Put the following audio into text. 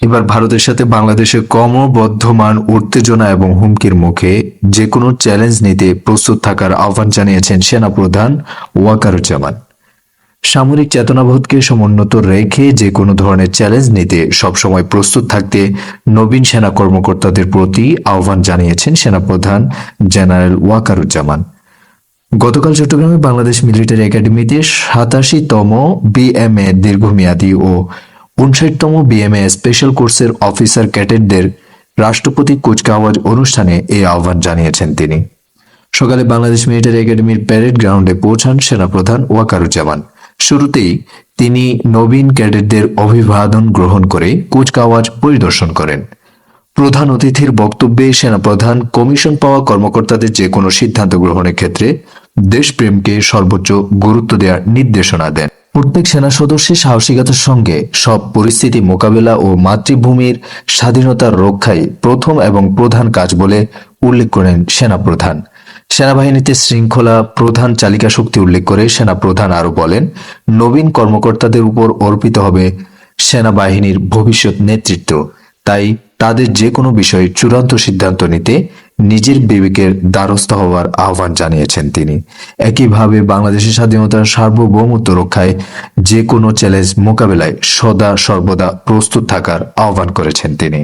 এবার ভারতের সাথে বাংলাদেশের ক্রমবর্ধমান উত্তেজনা এবং হুমকির মুখে যে কোনো চ্যালেঞ্জ নিতে প্রস্তুত থাকার আহ্বান জানিয়েছেন সেনাপ্রধান ওয়াকারুজ্জামান। সামরিক চেতনাবোধকে সমুন্নত রেখে যে কোনো ধরনের চ্যালেঞ্জ নিতে সবসময় প্রস্তুত থাকতে নবীন সেনা কর্মকর্তাদের প্রতি আহ্বান জানিয়েছেন সেনাপ্রধান জেনারেল ওয়াকারুজ্জামান। গতকাল চট্টগ্রামে বাংলাদেশ মিলিটারি একাডেমিতে 87তম বিএমএ দীর্ঘমেয়াদী ও 59তম বিএমএ স্পেশাল কোর্সের অফিসার ক্যাডেটদের রাষ্ট্রপতি কুচকাওয়াজ অনুষ্ঠানে এই আহ্বান জানিয়েছেন তিনি। সকালে বাংলাদেশ মিলিটারি একাডেমির প্যারেড গ্রাউন্ডে পৌঁছান সেনাপ্রধান ওয়াকারুজ্জামান। শুরুতেই তিনি নবীন ক্যাডেটদের অভিবাদন গ্রহণ করে কুচকাওয়াজ পরিদর্শন করেন। প্রধান অতিথির বক্তব্যে সেনাপ্রধান কমিশন পাওয়া কর্মকর্তাদের যে কোনো সিদ্ধান্ত গ্রহণের ক্ষেত্রে দেশপ্রেমকে সর্বোচ্চ গুরুত্ব দেওয়ার নির্দেশনা দেন। প্রত্যেক সেনা সদস্যের সাহসিকতার সঙ্গে সব পরিস্থিতি মোকাবেলা ও মাতৃভূমির স্বাধীনতার রক্ষাই প্রথম এবং প্রধান কাজ বলে উল্লেখ করেন সেনাপ্রধান। সেনাবাহিনীতে শৃঙ্খলা প্রধান চালিকা শক্তি উল্লেখ করে সেনাপ্রধান আরো বলেন, নবীন কর্মকর্তাদের উপর অর্পিত হবে সেনাবাহিনীর ভবিষ্যৎ নেতৃত্ব। তাই তাদের যে কোনো বিষয়ে চূড়ান্ত সিদ্ধান্ত নিতে নিজের বিবেকের দ্বারস্থ হওয়ার আহ্বান জানিয়েছেন তিনি। একইভাবে বাংলাদেশের স্বাধীনতার সার্বভৌমত্ব রক্ষায় যে কোনো চ্যালেঞ্জ মোকাবেলায় সদা সর্বদা প্রস্তুত থাকার আহ্বান করেছেন তিনি।